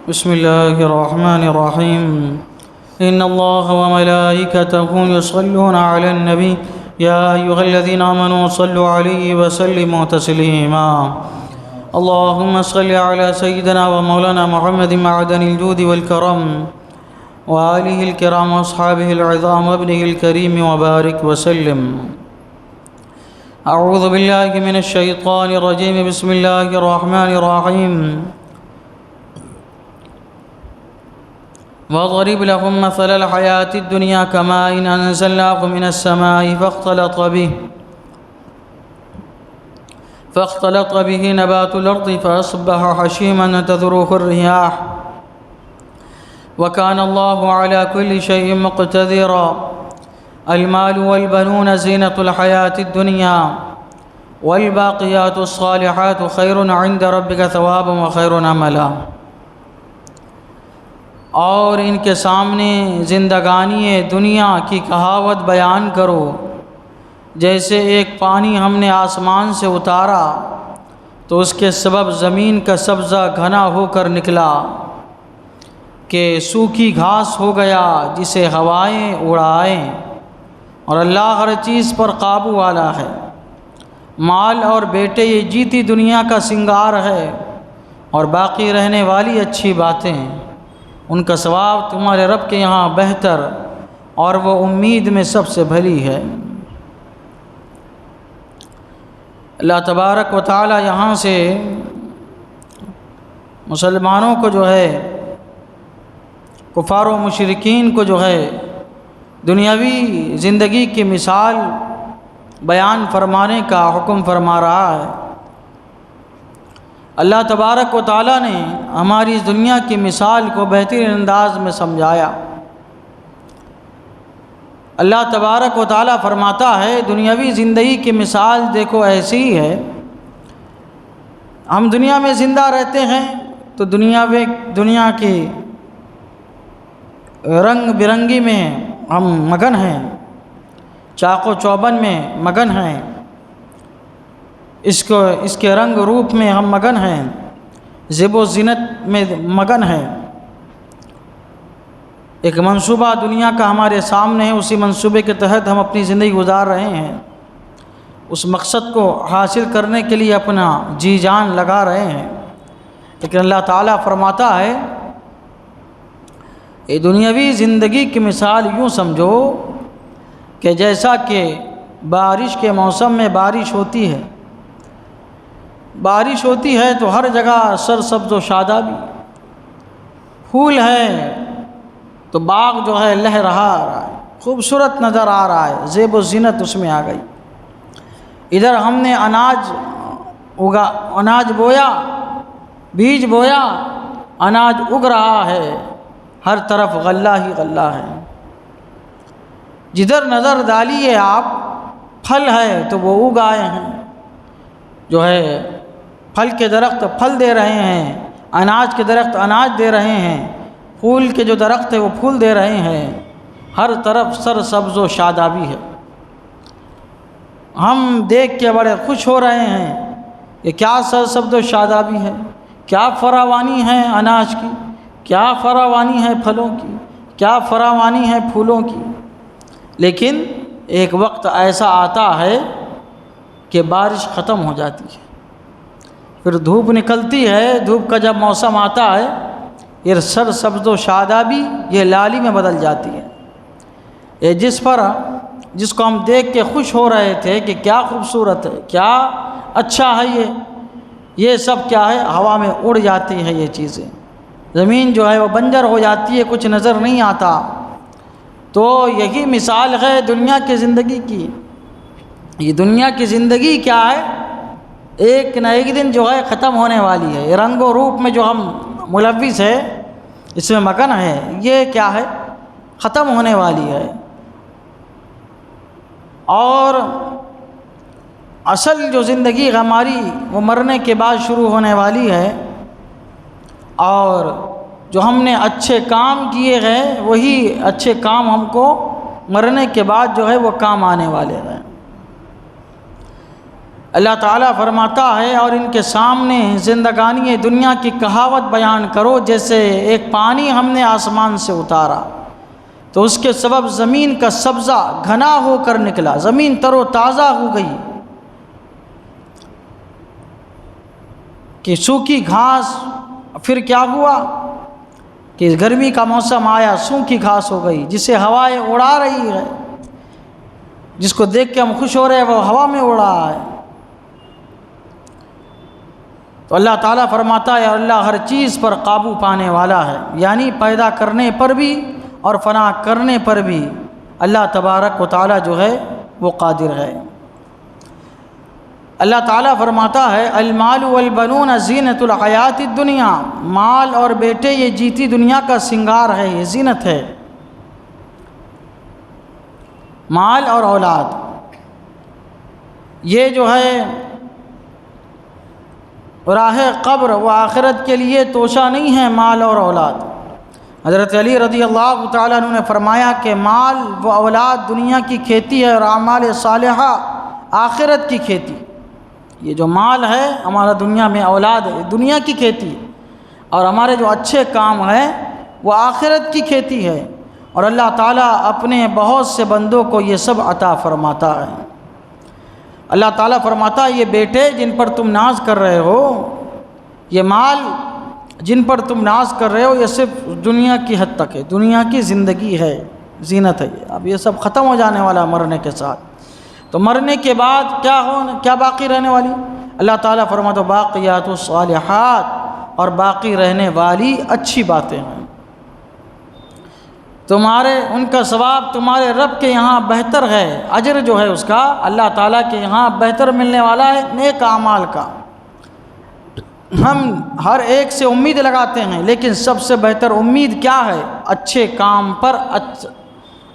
بسم الله الرحمن الرحيم إن الله وملائكته يصلون على النبي يا أيها الذين آمنوا صلوا عليه وسلموا تسليما اللهم صل على سيدنا ومولانا محمد معدن الجود والكرم وآله الكرام وأصحابه العظام وابنه الكريم وبارك وسلم. أعوذ بالله من الشيطان الرجيم. بسم الله الرحمن الرحيم. وَاضْرِبْ لَهُمْ مَثَلَ الْحَيَاةِ الدُّنْيَا كَمَاءٍ أَنزَلْنَاهُ مِنَ السَّمَاءِ فاختلط به نبات الأرض فأصبح حشيما تذروه الرياح وكان الله على كل شيء مقتدرا. المال والبنون زينة الحياة الدنيا والباقيات الصالحات خير عند ربك ثوابا وخير عملا. اور ان کے سامنے زندگانی دنیا کی کہاوت بیان کرو، جیسے ایک پانی ہم نے آسمان سے اتارا تو اس کے سبب زمین کا سبزہ گھنا ہو کر نکلا کہ سوکھی گھاس ہو گیا جسے ہوائیں اڑائیں، اور اللہ ہر چیز پر قابو والا ہے. مال اور بیٹے یہ جیتی دنیا کا سنگار ہے، اور باقی رہنے والی اچھی باتیں ان کا ثواب تمہارے رب کے یہاں بہتر اور وہ امید میں سب سے بھلی ہے. اللہ تبارک و تعالی یہاں سے مسلمانوں کو جو ہے، کفار و مشرکین کو جو ہے دنیاوی زندگی کی مثال بیان فرمانے کا حکم فرما رہا ہے. اللہ تبارک و تعالیٰ نے ہماری اس دنیا کی مثال کو بہترین انداز میں سمجھایا. اللہ تبارک و تعالیٰ فرماتا ہے دنیاوی زندگی کی مثال دیکھو ایسی ہی ہے. ہم دنیا میں زندہ رہتے ہیں تو دنیا کی رنگ برنگی میں ہم مگن ہیں، چاق و چوبن میں مگن ہیں، اس کے رنگ روپ میں ہم مگن ہیں، زیب و زینت میں مگن ہیں. ایک منصوبہ دنیا کا ہمارے سامنے ہے، اسی منصوبے کے تحت ہم اپنی زندگی گزار رہے ہیں. اس مقصد کو حاصل کرنے کے لیے اپنا جی جان لگا رہے ہیں. لیکن اللہ تعالیٰ فرماتا ہے یہ دنیاوی زندگی کی مثال یوں سمجھو کہ جیسا کہ بارش کے موسم میں بارش ہوتی ہے تو ہر جگہ سرسبز و شادابی، پھول ہے تو باغ جو ہے لہر رہا ہے، خوبصورت نظر آ رہا ہے، زیب و زینت اس میں آ گئی. ادھر ہم نے اناج بویا، بیج بویا، اناج اگ رہا ہے، ہر طرف غلہ ہی غلہ ہے. جدھر نظر ڈالیے آپ پھل ہے تو وہ اگ آئے ہیں، جو ہے پھل کے درخت پھل دے رہے ہیں، اناج کے درخت اناج دے رہے ہیں، پھول کے جو درخت ہے وہ پھول دے رہے ہیں، ہر طرف سر سبز و شادابی ہے. ہم دیکھ کے بڑے خوش ہو رہے ہیں کہ کیا سر سبز و شادابی ہے، کیا فراوانی ہے اناج کی، کیا فراوانی ہے پھلوں کی، کیا فراوانی ہے پھولوں کی. لیکن ایک وقت ایسا آتا ہے کہ بارش ختم ہو جاتی ہے، پھر دھوپ نکلتی ہے. دھوپ کا جب موسم آتا ہے یہ سر سبز و شادابی یہ لالی میں بدل جاتی ہے. یہ جس کو ہم دیکھ کے خوش ہو رہے تھے کہ کیا خوبصورت ہے، کیا اچھا ہے، یہ سب کیا ہے ہوا میں اڑ جاتی ہے. یہ چیزیں زمین جو ہے وہ بنجر ہو جاتی ہے، کچھ نظر نہیں آتا. تو یہی مثال ہے دنیا کی زندگی کی. یہ دنیا کی زندگی کیا ہے، ایک نہ ایک دن جو ہے ختم ہونے والی ہے. یہ رنگ و روپ میں جو ہم ملوث ہے، اس میں مگن ہے، یہ کیا ہے ختم ہونے والی ہے. اور اصل جو زندگی ہماری وہ مرنے کے بعد شروع ہونے والی ہے. اور جو ہم نے اچھے کام کیے ہیں وہی اچھے کام ہم کو مرنے کے بعد جو ہے وہ کام آنے والے ہیں. اللہ تعالیٰ فرماتا ہے اور ان کے سامنے زندگانی دنیا کی کہاوت بیان کرو، جیسے ایک پانی ہم نے آسمان سے اتارا تو اس کے سبب زمین کا سبزہ گھنا ہو کر نکلا، زمین تر و تازہ ہو گئی، کہ سوکھی گھاس پھر کیا ہوا کہ گرمی کا موسم آیا، سوکھی گھاس ہو گئی جسے ہوائیں اڑا رہی ہے، جس کو دیکھ کے ہم خوش ہو رہے ہیں وہ ہوا میں اڑ رہا ہے۔ تو اللہ تعالیٰ فرماتا ہے اللہ ہر چیز پر قابو پانے والا ہے، یعنی پیدا کرنے پر بھی اور فنا کرنے پر بھی اللہ تبارک و تعالیٰ جو ہے وہ قادر ہے۔ اللہ تعالیٰ فرماتا ہے المال والبنون زینت الحیات الدنیا، مال اور بیٹے یہ جیتی دنیا کا سنگار ہے، یہ زینت ہے۔ مال اور اولاد یہ جو ہے راہ قبر و آخرت کے لیے توشہ نہیں ہے، مال اور اولاد۔ حضرت علی رضی اللہ تعالیٰ عنہ نے فرمایا کہ مال و اولاد دنیا کی کھیتی ہے اور اعمال صالحہ آخرت کی کھیتی۔ یہ جو مال ہے ہمارا دنیا میں، اولاد ہے دنیا کی کھیتی، اور ہمارے جو اچھے کام ہیں وہ آخرت کی کھیتی ہے، اور اللہ تعالیٰ اپنے بہت سے بندوں کو یہ سب عطا فرماتا ہے۔ اللہ تعالیٰ فرماتا ہے یہ بیٹے جن پر تم ناز کر رہے ہو، یہ مال جن پر تم ناز کر رہے ہو، یہ صرف دنیا کی حد تک ہے، دنیا کی زندگی ہے، زینت ہے یہ۔ اب یہ سب ختم ہو جانے والا مرنے کے ساتھ، تو مرنے کے بعد کیا باقی رہنے والی؟ اللہ تعالیٰ فرماتا ہے باقیات الصالحات، اور باقی رہنے والی اچھی باتیں ہیں، ان کا ثواب تمہارے رب کے یہاں بہتر ہے، اجر جو ہے اس کا اللہ تعالیٰ کے یہاں بہتر ملنے والا ہے نیک اعمال کا۔ ہم ہر ایک سے امید لگاتے ہیں، لیکن سب سے بہتر امید کیا ہے؟ اچھے کام پر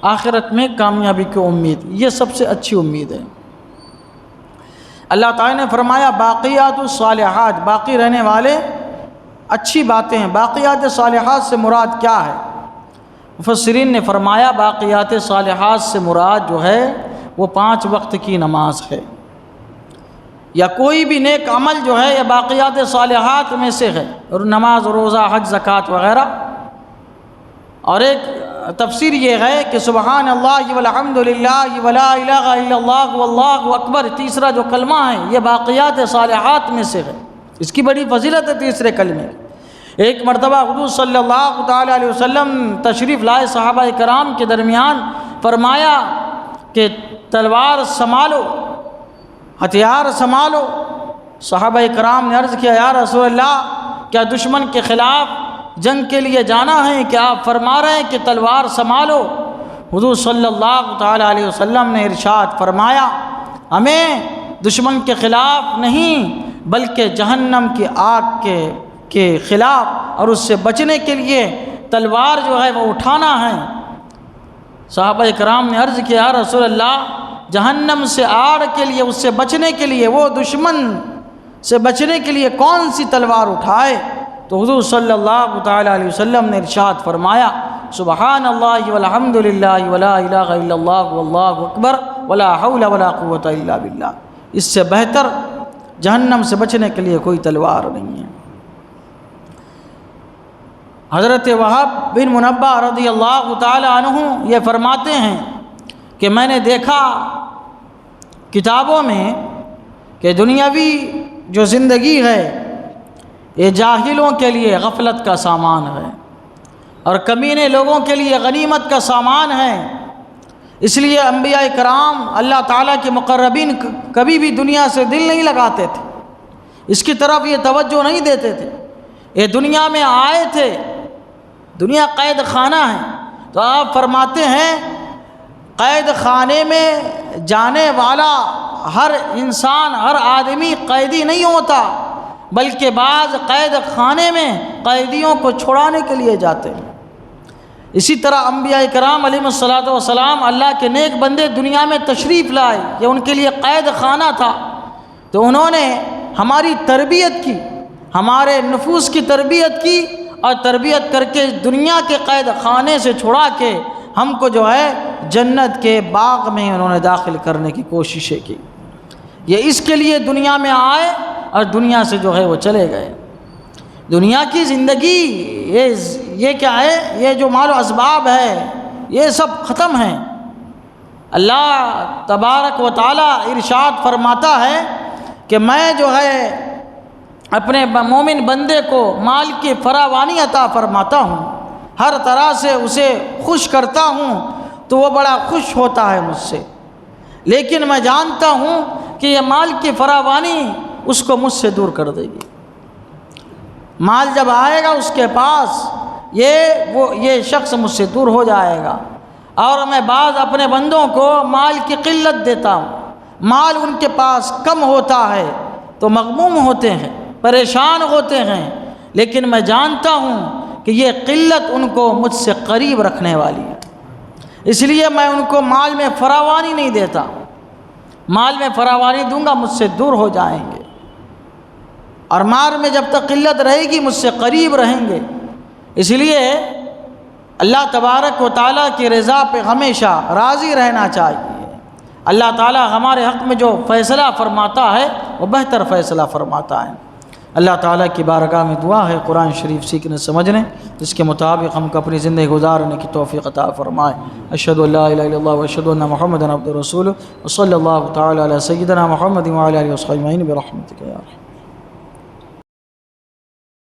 آخرت میں کامیابی کی امید، یہ سب سے اچھی امید ہے۔ اللہ تعالیٰ نے فرمایا باقیات الصالحات، باقی رہنے والے اچھی باتیں ہیں۔ باقیات صالحات سے مراد کیا ہے؟ مفسرین نے فرمایا باقیات صالحات سے مراد جو ہے وہ 5 وقت کی نماز ہے، یا کوئی بھی نیک عمل جو ہے یہ باقیات صالحات میں سے ہے، اور نماز، روزہ، حج، زکوٰۃ وغیرہ۔ اور ایک تفسیر یہ ہے کہ سبحان اللہ والحمد للہ ولا الہ الا اللہ واللہ اکبر، تیسرا جو کلمہ ہے یہ باقیات صالحات میں سے ہے، اس کی بڑی فضیلت ہے تیسرے کلمے۔ ایک مرتبہ حضور صلی اللہ تعالیٰ علیہ وسلم تشریف لائے صحابہ کرام کے درمیان، فرمایا کہ تلوار سنبھالو، ہتھیار سنبھالو۔ صحابہ کرام نے عرض کیا یا رسول اللہ کیا دشمن کے خلاف جنگ کے لیے جانا ہے کہ آپ فرما رہے ہیں کہ تلوار سنبھالو؟ حضور صلی اللہ تعالیٰ علیہ وسلم نے ارشاد فرمایا ہمیں دشمن کے خلاف نہیں بلکہ جہنم کی آگ کے خلاف اور اس سے بچنے کے لیے تلوار جو ہے وہ اٹھانا ہے۔ صحابہ کرام نے عرض کیا یا رسول اللہ جہنم سے آڑ کے لیے، اس سے بچنے کے لیے، وہ دشمن سے بچنے کے لیے کون سی تلوار اٹھائے؟ تو حضور صلی اللہ تعالیٰ علیہ وسلم نے ارشاد فرمایا سبحان اللہ والحمد للہ ولا الہ الا اللہ واللہ اکبر ولا حول ولا قوت الا باللہ۔ اس سے بہتر جہنم سے بچنے کے لیے کوئی تلوار نہیں ہے۔ حضرت وہب بن منبہ رضی اللہ تعالی عنہ یہ فرماتے ہیں کہ میں نے دیکھا کتابوں میں کہ دنیاوی جو زندگی ہے یہ جاہلوں کے لیے غفلت کا سامان ہے، اور کمینے لوگوں کے لیے غنیمت کا سامان ہے۔ اس لیے انبیاء کرام اللہ تعالیٰ کے مقربین کبھی بھی دنیا سے دل نہیں لگاتے تھے، اس کی طرف یہ توجہ نہیں دیتے تھے۔ یہ دنیا میں آئے تھے، دنیا قید خانہ ہے، تو آپ فرماتے ہیں قید خانے میں جانے والا ہر انسان، ہر آدمی قیدی نہیں ہوتا، بلکہ بعض قید خانے میں قیدیوں کو چھڑانے کے لیے جاتے ہیں۔ اسی طرح انبیاء کرام علیہ الصلوۃ والسلام اللہ کے نیک بندے دنیا میں تشریف لائے، یہ ان کے لیے قید خانہ تھا، تو انہوں نے ہماری تربیت کی، ہمارے نفوس کی تربیت کی، اور تربیت کر کے دنیا کے قید خانے سے چھڑا کے ہم کو جو ہے جنت کے باغ میں انہوں نے داخل کرنے کی کوششیں کی۔ یہ اس کے لیے دنیا میں آئے اور دنیا سے جو ہے وہ چلے گئے۔ دنیا کی زندگی یہ کیا ہے؟ یہ جو مال و اسباب ہے یہ سب ختم ہیں۔ اللہ تبارک و تعالی ارشاد فرماتا ہے کہ میں جو ہے اپنے مومن بندے کو مال کی فراوانی عطا فرماتا ہوں، ہر طرح سے اسے خوش کرتا ہوں تو وہ بڑا خوش ہوتا ہے مجھ سے، لیکن میں جانتا ہوں کہ یہ مال کی فراوانی اس کو مجھ سے دور کر دے گی۔ مال جب آئے گا اس کے پاس یہ شخص مجھ سے دور ہو جائے گا۔ اور میں بعض اپنے بندوں کو مال کی قلت دیتا ہوں، مال ان کے پاس کم ہوتا ہے تو مغموم ہوتے ہیں، پریشان ہوتے ہیں، لیکن میں جانتا ہوں کہ یہ قلت ان کو مجھ سے قریب رکھنے والی ہے، اس لیے میں ان کو مال میں فراوانی نہیں دیتا۔ مال میں فراوانی دوں گا مجھ سے دور ہو جائیں گے، اور مال میں جب تک قلت رہے گی مجھ سے قریب رہیں گے۔ اس لیے اللہ تبارک و تعالیٰ کی رضا پہ ہمیشہ راضی رہنا چاہیے۔ اللہ تعالیٰ ہمارے حق میں جو فیصلہ فرماتا ہے وہ بہتر فیصلہ فرماتا ہے۔ اللہ تعالیٰ کی بارگاہ میں دعا ہے قرآن شریف سیکھنے سمجھنے، جس کے مطابق ہم کو اپنی زندگی گزارنے کی توفیق عطا فرمائے۔ اشہد ان لا الہ الا اللہ واشہد ان محمدا عبدہ ورسولہ، وصلی اللہ تعالیٰ علی سیدنا محمد وعلی آلہ وصحبہ اجمعین برحمتک یا ارحم۔